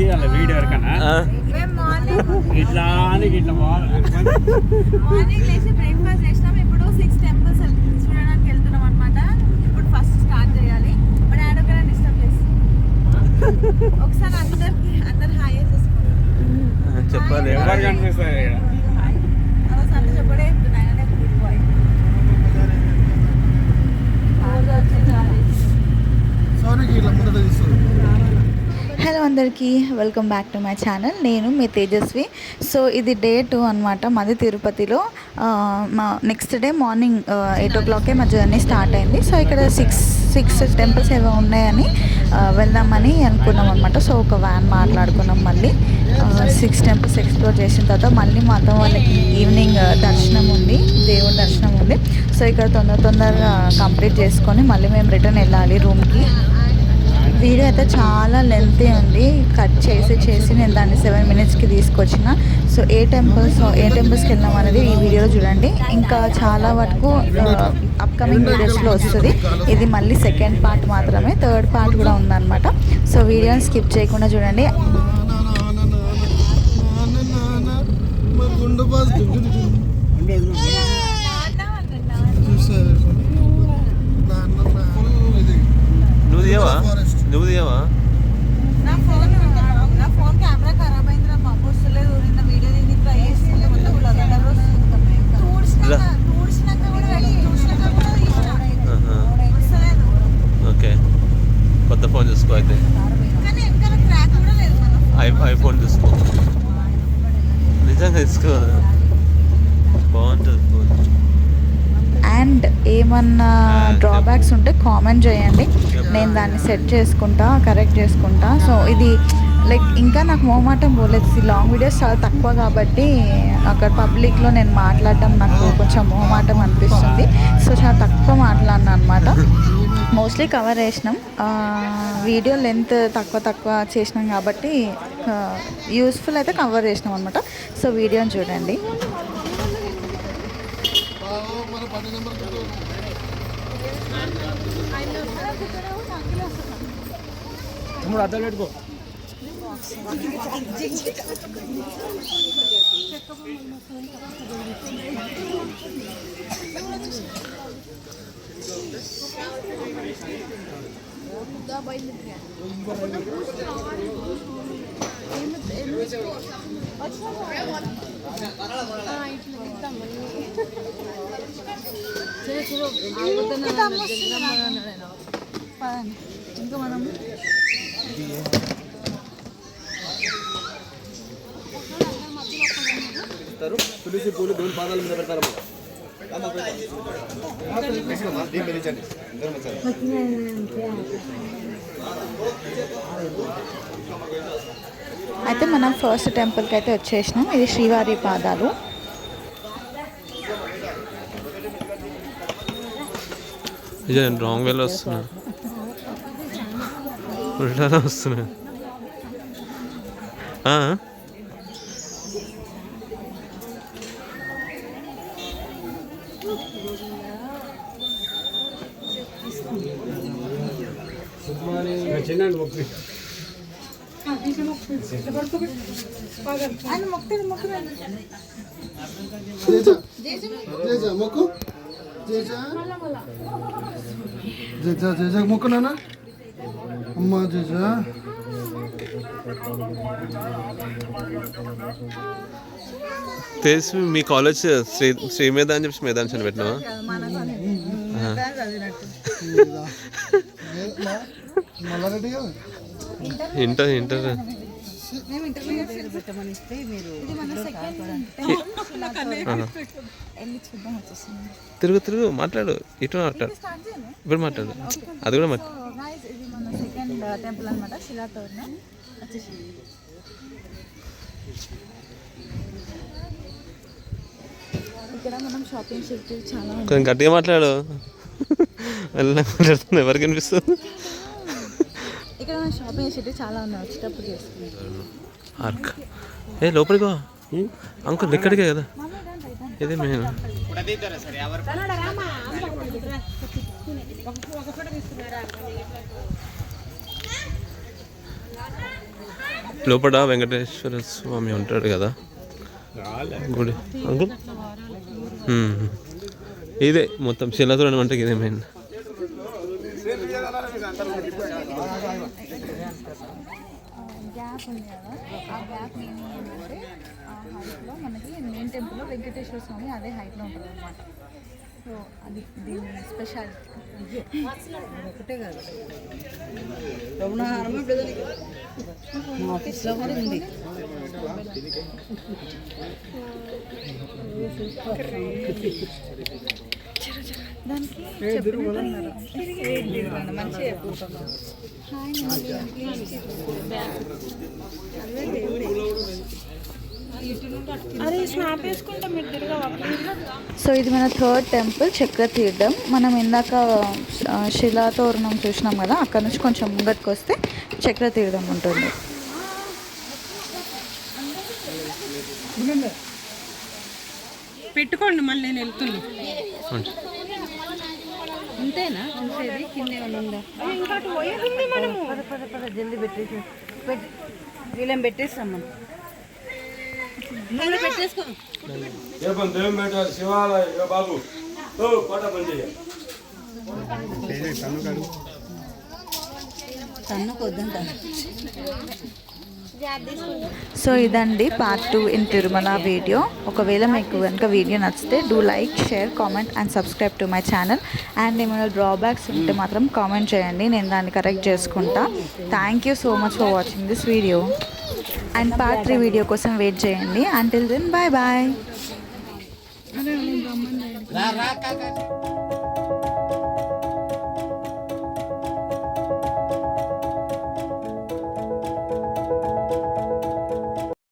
తీయాలి వీడియో వరకన్నా ఇట్లా ఇట్లా మార్నింగ్ లేచి బ్రేక్ఫాస్ట్ చేసినాం. ఇప్పుడు 6 టెంపుల్స్ చూడడానికి వెళ్తున్నాం అనమాట. ఇప్పుడు ఫస్ట్ స్టార్ట్ చేయాలి. బట్ ఆడొకరా డిస్టర్బ్ చేస్తాం. ఒకసారి అందరు హాయ్ చెప్పాలి ఎవరు కనిపిస్తారు అసలు చెప్పడే చెప్తున్నాయనే గుడ్ బాయ్. హలో అందరికీ, welcome back to my channel. నేను మీ తేజస్వి. సో ఇది డే 2 అనమాట. మాది తిరుపతిలో. మా నెక్స్ట్ డే మార్నింగ్ 8 o'clock మా జర్నీ స్టార్ట్ అయింది. సో ఇక్కడ సిక్స్ టెంపుల్స్ ఏవో ఉన్నాయని వెళ్దామని అనుకున్నాం అనమాట. సో ఒక వ్యాన్ మాట్లాడుకున్నాం. మళ్ళీ 6 టెంపుల్స్ ఎక్స్ప్లోర్ చేసిన తర్వాత మళ్ళీ మాతో వాళ్ళకి ఈవినింగ్ దర్శనం ఉంది, దేవుడి దర్శనం ఉంది. సో ఇక్కడ తొందరగా కంప్లీట్ చేసుకొని మళ్ళీ మేము రిటర్న్ వెళ్ళాలి రూమ్కి. వీడియో అయితే చాలా లెంతీ ఉంది. కట్ చేసి నేను దాన్ని 7 minutesకి తీసుకొచ్చిన. సో ఏ టెంపుల్స్కి వెళ్ళాం అనేది ఈ వీడియోలో చూడండి. ఇంకా చాలా వరకు అప్కమింగ్ వీడియోస్లో వస్తుంది. ఇది మళ్ళీ సెకండ్ పార్ట్ మాత్రమే, థర్డ్ పార్ట్ కూడా ఉందన్నమాట. సో వీడియోని స్కిప్ చేయకుండా చూడండి. నువ్వు తీయవా? నా ఫోన్ కెమెరా ఖరాబ్ అయింది. నా బాబు వస్తలేదు. నిన్న వీడియో తీసి ట్రై చేస్తుంటే మొత్తం చూసినాక కూడా ఓకే, కొత్త ఫోన్ చూసుకో అయితే. కానీ ఇంకా ట్రాక్ కూడా లేదు. ఐఫోన్ చూసుకో, నిజంగా తీసుకో, బాగుంటుంది ఫోన్. అండ్ ఏమన్నా డ్రాబ్యాక్స్ ఉంటే కామెంట్ చేయండి, నేను దాన్ని సెట్ చేసుకుంటా, కరెక్ట్ చేసుకుంటా. సో ఇది లైక్ ఇంకా నాకు మొహమాటం పోలేదు. లాంగ్ వీడియోస్ చాలా తక్కువ కాబట్టి అక్కడ పబ్లిక్లో నేను మాట్లాడడం నాకు కొంచెం మొహమాటం అనిపిస్తుంది. సో చాలా తక్కువ మాట్లాడినా అనమాట. మోస్ట్లీ కవర్ చేసినాం. వీడియో లెంత్ తక్కువ చేసినాం కాబట్టి యూస్ఫుల్ అయితే కవర్ చేసినాం అనమాట. సో వీడియోని చూడండి. అర్థం పెట్టుకో. ఇంకా మనం తులసి పూలు దేవుని పాదాల మీద పెడతారు. అయితే మనం ఫస్ట్ టెంపుల్కి అయితే వచ్చేసినాం. ఇది శ్రీవారి పాదాలు. రాంగ్ వేలో వస్తున్నా మొక్కునా అమ్మా జేజా. తెలిసి మీ కాలేజ్ శ్రీ మేధా అని చెప్పి మేధాంశ అని పెట్టినావా? ఇంటర్ తిరుగు మాట్లాడు, ఇటు మాట్లాడు, ఇప్పుడు మాట్లాడు, అది కూడా మాట్లాడు. కొంచెం గట్టిగా మాట్లాడు, మాట్లాడుతుంది, ఎవరికి అనిపిస్తుంది? ఇక్కడ షాపింగ్ చేసేది చాలా ఉన్నాయి, వచ్చేటప్పుడు చేసుకుంటాం. ఏ లోపలికి అంకుల్ ఇక్కడికే కదా, ఇది మేము లోపల వెంకటేశ్వర స్వామి ఉంటాడు కదా గుడి అంకుల్. ఇదే మొత్తం శిలాతోరణం అంటే ఇదే మెయిన్. గ్యాప్ ఉంది కదా, ఆ గ్యాప్ మీనింగ్ ఏంటంటే ఆ హైట్లో మనకి మెయిన్ టెంపుల్లో వెంకటేశ్వర స్వామి అదే హైట్లో ఉంటుంది అనమాట. సో అది దీని స్పెషాలిటీ. ఒకటే కాదు, మా ఆఫీస్లో కూడా ఉంది. దానికి సో ఇది మన థర్డ్ టెంపుల్ చక్రతీర్థం. మనం ఇందాక శిలాతోరణం చూసినాం కదా, అక్కడ నుంచి కొంచెం ముంగట్టుకు వస్తే చక్రతీర్థం ఉంటుంది. పెట్టుకోండి, మళ్ళీ నేను వెళ్తున్నా. అంతేనా చూసేది? కింద ఏమైనా ఉందా? జల్దీ పెట్టేసి వీళ్ళని పెట్టేస్తాం మనం. పెట్టేసుకో. సో ఇదండి పార్ట్ 2 ఇన్ తిరుమల వీడియో. ఒకవేళ మీకు కనుక వీడియో నచ్చితే do like, share, comment and subscribe to my channel. And ఏమైనా డ్రాబ్యాక్స్ ఉంటే మాత్రం కామెంట్ చేయండి, నేను దాన్ని కరెక్ట్ చేసుకుంటా. Thank you so much for watching this video. And part 3 video కోసం వెయిట్ చేయండి. Until then bye bye.